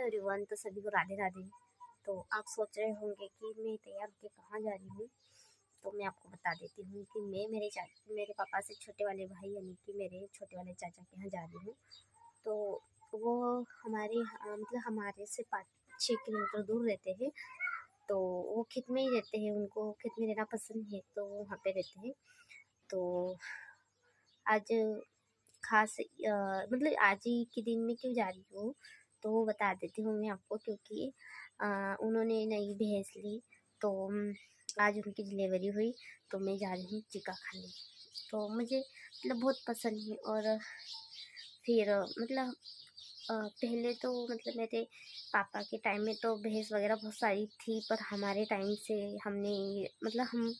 Everyone, तो सभी को राधे राधे। तो आप सोच रहे होंगे कि मैं तैयार होकर कहाँ जा रही हूँ। तो मैं आपको बता देती हूँ कि मैं मेरे पापा से छोटे वाले भाई यानी कि मेरे छोटे वाले चाचा के यहाँ जा रही हूँ। तो वो मतलब हमारे से 5-6 किलोमीटर दूर रहते हैं। तो वो खेत में ही रहते हैं, उनको खेत में रहना पसंद है, तो वो वहाँ पे रहते हैं। तो आज खास मतलब आज ही के दिन में क्यों जा रही हूँ तो वो बता देती हूँ मैं आपको, क्योंकि उन्होंने नई भैंस ली। तो आज उनकी डिलीवरी हुई, तो मैं जा रही हूँ टीका खाने। तो मुझे मतलब बहुत पसंद है। और फिर मतलब पहले तो मतलब मेरे पापा के टाइम में तो भैंस वगैरह बहुत सारी थी, पर हमारे टाइम से मतलब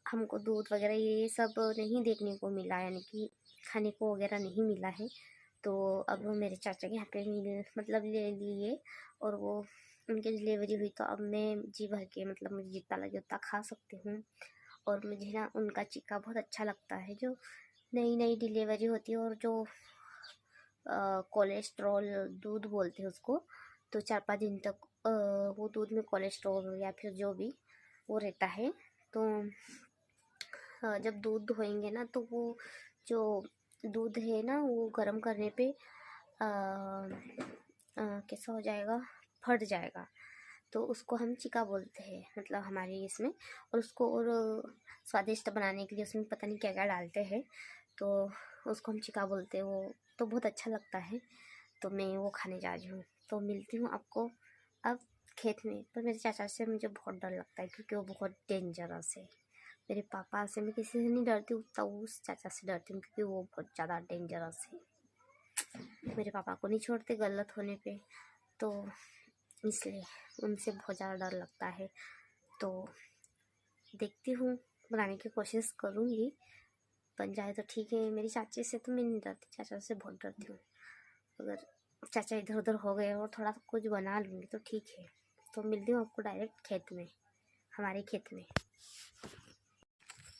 हमको दूध वगैरह ये सब नहीं देखने को मिला, यानी कि खाने को वगैरह नहीं मिला है। तो अब वो मेरे चाचा के यहाँ पे मतलब ले लिए, और वो उनकी डिलीवरी हुई। तो अब मैं जी भर के मतलब मुझे जितना लगे उतना खा सकती हूँ। और मुझे ना उनका चिक्का बहुत अच्छा लगता है, जो नई नई डिलीवरी होती है और जो कोलेस्ट्रॉल दूध बोलते हैं उसको। तो 4-5 दिन तक वो दूध में कोलेस्ट्रॉल या फिर जो भी वो रहता है। तो जब दूध धोएंगे ना, तो वो जो दूध है ना वो गर्म करने पे कैसा हो जाएगा, फट जाएगा। तो उसको हम चिका बोलते हैं मतलब हमारे इसमें। और उसको और स्वादिष्ट बनाने के लिए उसमें पता नहीं क्या क्या डालते हैं, तो उसको हम चिका बोलते हैं। वो तो बहुत अच्छा लगता है, तो मैं वो खाने जा रही हूँ। तो मिलती हूँ आपको अब खेत में। पर मेरे चाचा से मुझे बहुत डर लगता है, क्योंकि वो बहुत डेंजरस है। मेरे पापा से मैं किसी से नहीं डरती हूँ, तो उस चाचा से डरती हूँ, क्योंकि वो बहुत ज़्यादा डेंजरस है। मेरे पापा को नहीं छोड़ते गलत होने पे, तो इसलिए उनसे बहुत ज़्यादा डर लगता है। तो देखती हूँ, बनाने की कोशिश करूँगी, बन जाए तो ठीक है। मेरी चाची से तो मैं नहीं डरती, चाचा से बहुत डरती हूँ। अगर चाचा इधर उधर हो गए और थोड़ा कुछ बना लूँगी तो ठीक है। तो मिलती हूँ आपको डायरेक्ट खेत में, हमारे खेत में।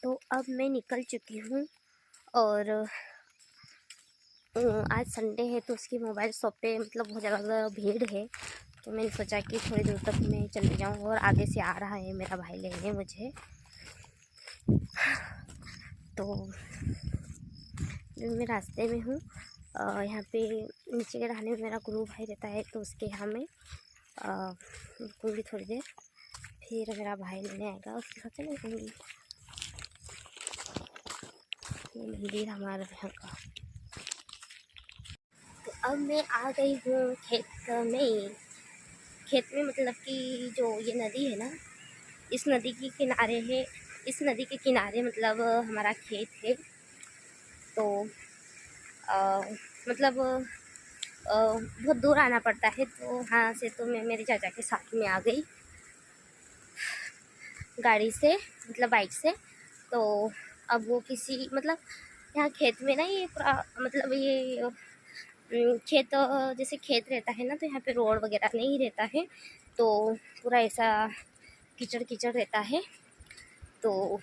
तो अब मैं निकल चुकी हूँ, और आज संडे है, तो उसकी मोबाइल शॉप पे मतलब बहुत ज़्यादा भीड़ है। तो मैंने सोचा कि थोड़ी दूर तक मैं चले जाऊँ, और आगे से आ रहा है मेरा भाई लेने मुझे। तो मैं रास्ते में हूँ, यहाँ पे नीचे के रहने में मेरा गुरु भाई रहता है, तो उसके यहाँ मैं रुकूँगी थोड़ी देर, फिर मेरा भाई लेने आएगा, उसके साथ चले जाऊँगी। ये मंदिर हमारे यहाँ का। तो अब मैं आ गई हूँ खेत में मतलब कि जो ये नदी है ना, इस नदी के किनारे है। इस नदी के किनारे मतलब हमारा खेत है। तो मतलब बहुत दूर आना पड़ता है। तो हाँ से तो मैं मेरे चाचा के साथ में आ गई गाड़ी से, मतलब बाइक से। तो अब वो किसी मतलब यहाँ खेत में ना ये पूरा मतलब ये खेत जैसे खेत रहता है ना, तो यहाँ पे रोड वगैरह नहीं रहता है, तो पूरा ऐसा कीचड़ कीचड़ रहता है। तो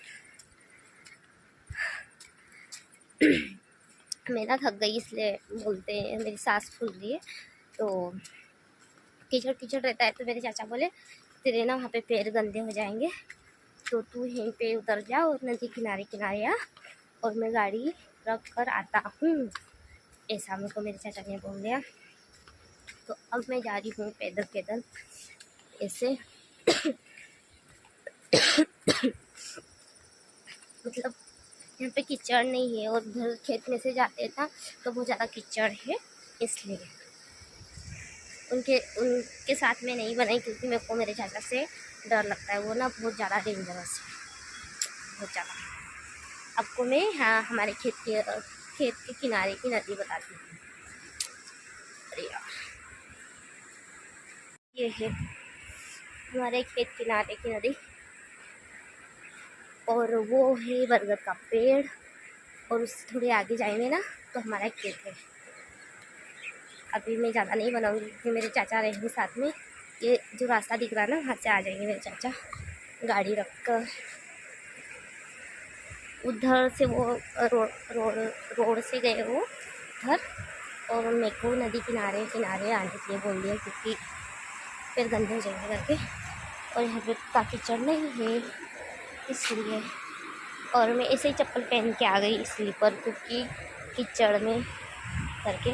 मैं ना थक गई, इसलिए बोलते हैं मेरी सांस फूल रही है। तो कीचड़ कीचड़ रहता है, तो मेरे चाचा बोले तेरे ना वहाँ पे पैर गंदे हो जाएंगे, तो तू यहीं पे उतर जा और नदी किनारे किनारे आ, और मैं गाड़ी रख कर आता हूँ। ऐसा मेरे को मेरे चाचा ने बोल दिया। तो अब मैं जा रही हूँ पैदल पैदल ऐसे मतलब यहाँ पे कीचड़ नहीं है, और उधर खेत में से जाते था तो बहुत ज़्यादा कीचड़ है, इसलिए उनके साथ में नहीं बनाई, क्योंकि मेरे को मेरे चाचा से डर लगता है। वो ना बहुत ज़्यादा डेंजरस है, बहुत ज़्यादा। आपको मैं हाँ हमारे खेत के किनारे की नदी बताती हूँ। अरे यार, ये है हमारे खेत किनारे की नदी, और वो है बरगद का पेड़, और उससे थोड़े आगे जाएंगे ना तो हमारा खेत है। अभी मैं ज़्यादा नहीं बनाऊंगी, क्योंकि मेरे चाचा रहेंगे साथ में। ये जो रास्ता दिख रहा है ना, वहाँ से आ जाएंगे मेरे चाचा गाड़ी रख कर। उधर से वो रोड से गए वो उधर, और मेरे को नदी किनारे किनारे आने के लिए बोल दिया क्योंकि फिर गंदे हो जाएंगे करके। और यहाँ पे काफ़ी चढ़ नहीं है इसलिए, और मैं ऐसे ही चप्पल पहन के आ गई स्लीपर क्योंकि कीचड़ में करके।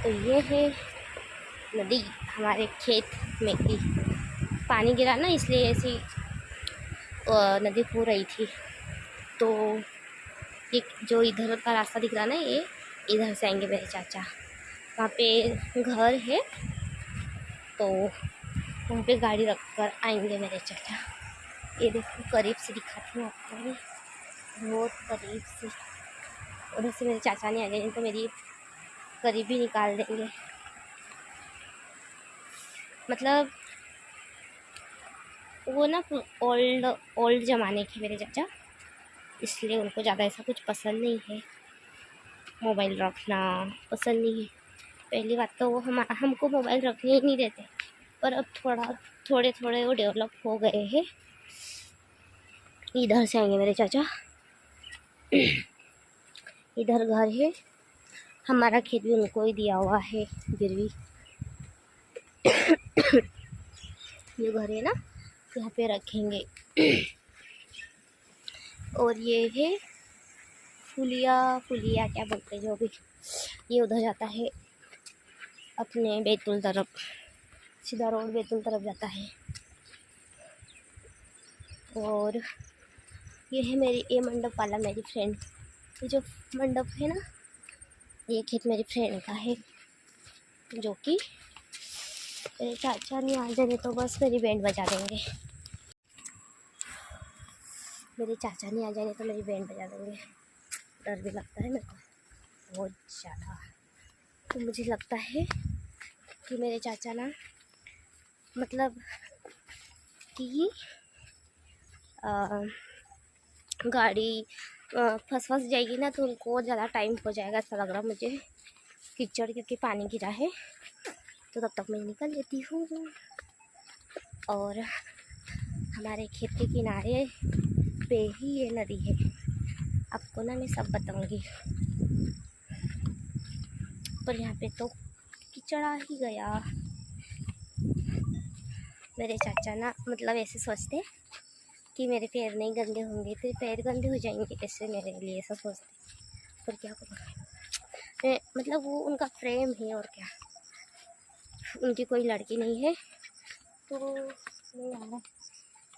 तो ये है नदी हमारे खेत में की, पानी गिरा ना इसलिए ऐसी नदी हो रही थी। तो ये जो इधर का रास्ता दिख रहा ना, ये इधर से आएंगे मेरे चाचा, वहाँ पे घर है तो वहाँ पे गाड़ी रख कर आएंगे मेरे चाचा। ये देखो करीब से दिखाती हूँ आपको, मैं बहुत करीब से। उधर से मेरे चाचा नहीं आ जाएंगे तो मेरी करीब ही निकाल देंगे। मतलब वो ना ओल्ड ज़माने के मेरे चाचा, इसलिए उनको ज़्यादा ऐसा कुछ पसंद नहीं है, मोबाइल रखना पसंद नहीं है। पहली बात तो वो हमको मोबाइल रखने ही नहीं देते, पर अब थोड़े थोड़े वो डेवलप हो गए हैं। इधर से आएंगे मेरे चाचा, इधर घर है, हमारा खेत भी उनको ही दिया हुआ है गिरवी। ये घर है ना, यहाँ पे रखेंगे। और ये है फुलिया क्या बोलते हैं जो भी, ये उधर जाता है अपने बैतूल तरफ, सीधा रोड बैतूल तरफ जाता है। और ये है ये मंडप वाला मेरी फ्रेंड, ये जो मंडप है ना, ये खेत मेरी फ्रेंड का है, जो कि मेरे चाचा नहीं आ जाए तो बस मेरी बैंड बजा देंगे। मेरे चाचा नहीं आ जाए तो मेरी बैंड बजा देंगे। डर भी लगता है मेरे को बहुत ज़्यादा। तो मुझे लगता है कि मेरे चाचा ना, मतलब कि गाड़ी फंस जाएगी ना तो उनको ज़्यादा टाइम हो जाएगा, ऐसा लग रहा मुझे कीचड़ क्योंकि पानी गिरा है। तो तब तक मैं निकल लेती हूँ। और हमारे खेत के किनारे पे ही ये नदी है, आपको ना मैं सब बताऊंगी। पर यहाँ पे तो कीचड़ आ ही गया। मेरे चाचा ना मतलब ऐसे सोचते कि मेरे पैर नहीं गंदे होंगे तो पैर गंदे हो जाएंगे, ऐसे मेरे लिए ऐसा सोचते। पर क्या करूँ, मतलब वो उनका प्रेम है और क्या, उनकी कोई लड़की नहीं है तो नहीं यार,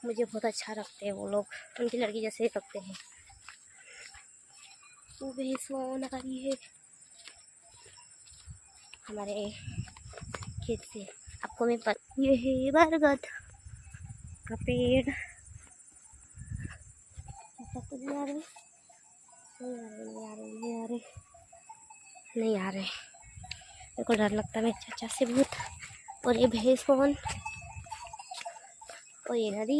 मुझे बहुत अच्छा रखते हैं वो लोग, उनकी लड़की जैसे रखते हैं। वो भैंस आ रही है हमारे खेत से, आपको मैं ये है बरगद का पेड़। नहीं आ रहे नहीं आ रहे, मेरे को डर लगता है मेरे चाचा से बहुत। और ये भैंस और ये नदी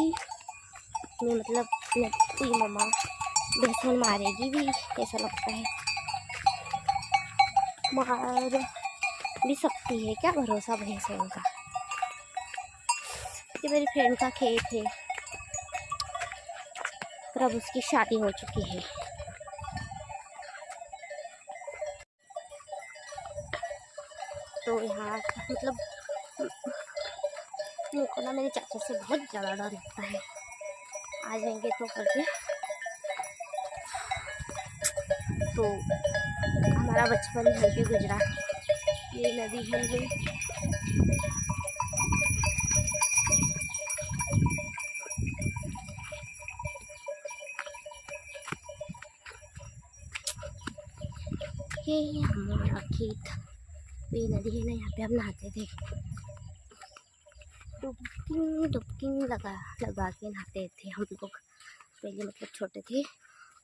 में, मतलब कोई मम्मा भैंस मारेगी भी ऐसा लगता है, मार भी सकती है, क्या भरोसा भैंसों का। ये मेरी फ्रेंड का खेत है, पर अब उसकी शादी हो चुकी है। तो यहाँ मतलब मेरे को ना मेरे चाचा से बहुत ज़्यादा डर लगता है, आ जाएंगे तो करके। तो हमारा बचपन यहीं पे गुजरा, ये नदी है ये हमारा खेत, ये नदी है ना, यहाँ पे हम नहाते थे, डुबकी लगा के नहाते थे हम लोग पहले, मतलब छोटे थे।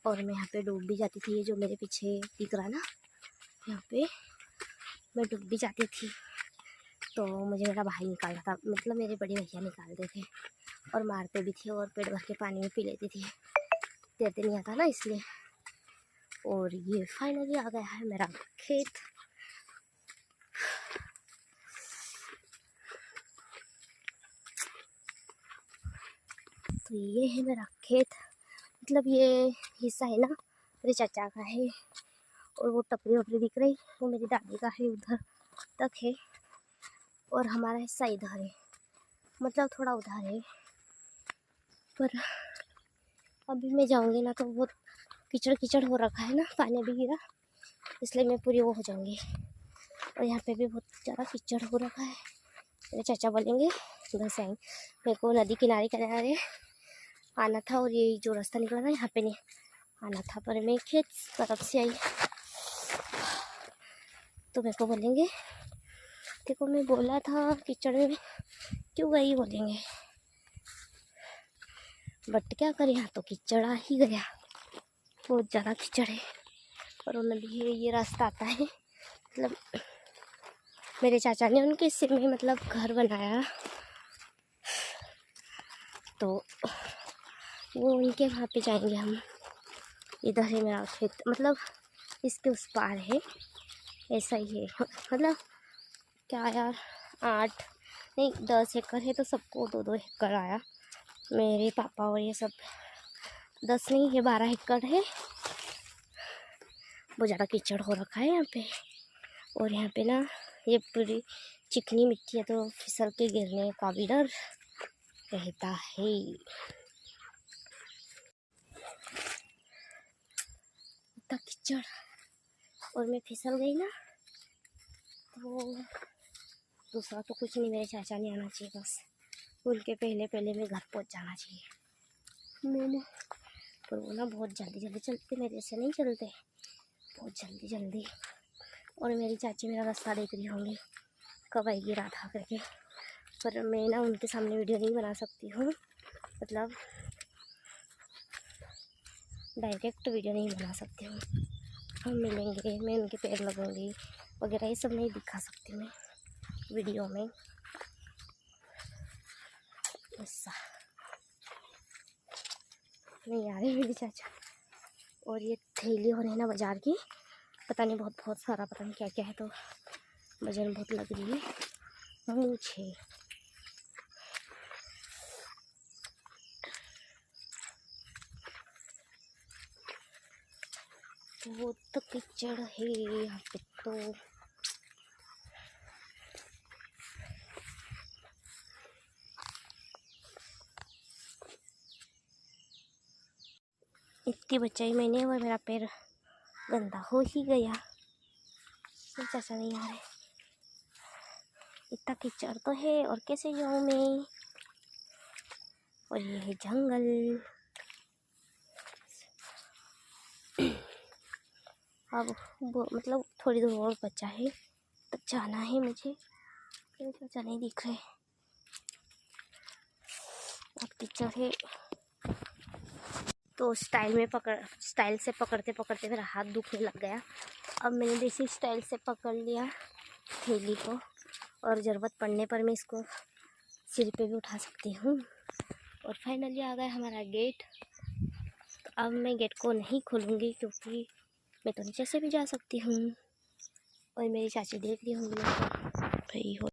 और मैं यहाँ पे डूब भी जाती थी, ये जो मेरे पीछे दिख रहा ना, यहाँ पे मैं डूब भी जाती थी। तो मुझे मेरा भाई निकालता था, मतलब मेरे बड़े भैया निकालते थे और मारते भी थे, और पेट भर के पानी में पी लेती थी, तैरते नहीं आता ना इसलिए। और ये फाइनली आ गया है मेरा खेत। तो ये है मेरा खेत, मतलब ये हिस्सा है ना मेरे चाचा का है, और वो टपरी वपरी दिख रही वो मेरी दादी का है, उधर तक है। और हमारा हिस्सा इधर है, मतलब थोड़ा उधर है। पर अभी मैं जाऊंगी ना तो बहुत कीचड़ कीचड़ हो रखा है ना, पानी भी गिरा, इसलिए मैं पूरी वो हो जाऊंगी। और यहाँ पे भी बहुत ज़्यादा कीचड़ हो रखा है। मेरे चाचा बोलेंगे उधर से आएंगे। मेरे को नदी किनारे किनारे आना था और ये जो रास्ता निकला था यहाँ पे नहीं आना था, पर मैं खेत तरफ से आई तो मेरे को बोलेंगे देखो मैं बोला था कीचड़ में क्यों गई बोलेंगे। बट क्या करें, यहाँ तो कीचड़ आ ही गया, बहुत ज़्यादा कीचड़ है। और वो नदी है, ये रास्ता आता है, मतलब मेरे चाचा ने उनके हिस्से में मतलब घर बनाया तो वो उनके वहाँ पे जाएंगे हम। इधर है मेरा खेत, मतलब इसके उस पार है, ऐसा ही है। मतलब क्या यार 8 नहीं 10 एकड़ है तो सबको 2-2 एकड़ आया। मेरे पापा और ये सब 10 नहीं है 12 एकड़ है। बहुत ज़्यादा कीचड़ हो रखा है यहाँ पे। और यहाँ पे ना ये पूरी चिकनी मिट्टी है तो फिसल के गिरने का भी डर रहता है। इतना कीचड़ और मैं फिसल गई ना तो दूसरा तो कुछ नहीं, मेरे चाचा ने आना चाहिए बस, उनके पहले पहले मैं घर पहुँच जाना चाहिए मैंने। पर वो ना बहुत जल्दी जल्दी चलते, मेरे से नहीं चलते, बहुत जल्दी जल्दी। और मेरी चाची मेरा रास्ता देख रही होंगी कब आएगी राधा करके। पर मैं ना उनके सामने वीडियो नहीं बना सकती हूँ, मतलब डायरेक्ट वीडियो नहीं बना सकती हूँ। हम मिलेंगे, मैं उनके पैर लगूंगी वगैरह ये सब नहीं दिखा सकती मैं वीडियो में। ऐसा नहीं आ रही मेरी चाचा। और ये थैली हो रही है ना बाजार की, पता नहीं बहुत सारा पता नहीं क्या क्या है, तो वजन बहुत लग रही है मुझे। वो तो कीचड़ है यहाँ पे तो। इतनी बचाई मैंने और मेरा पैर गंदा हो ही गया। चाचा नहीं आ रहे, इतना कीचड़ तो है और कैसे जाऊँ मैं। और ये है जंगल। अब मतलब थोड़ी दूर और बचा है तब जाना है मुझे। मेरे चाचा नहीं दिख रहे, अब कीचड़ है तो स्टाइल से पकड़ते पकड़ते मेरा हाथ दुखने लग गया। अब मैंने देसी स्टाइल से पकड़ लिया थैली को, और ज़रूरत पड़ने पर मैं इसको सिर पे भी उठा सकती हूँ। और फाइनली आ गया हमारा गेट। तो अब मैं गेट को नहीं खोलूँगी क्योंकि मैं तो नीचे से भी जा सकती हूँ। और मेरी चाची देख रही होंगी भाई हो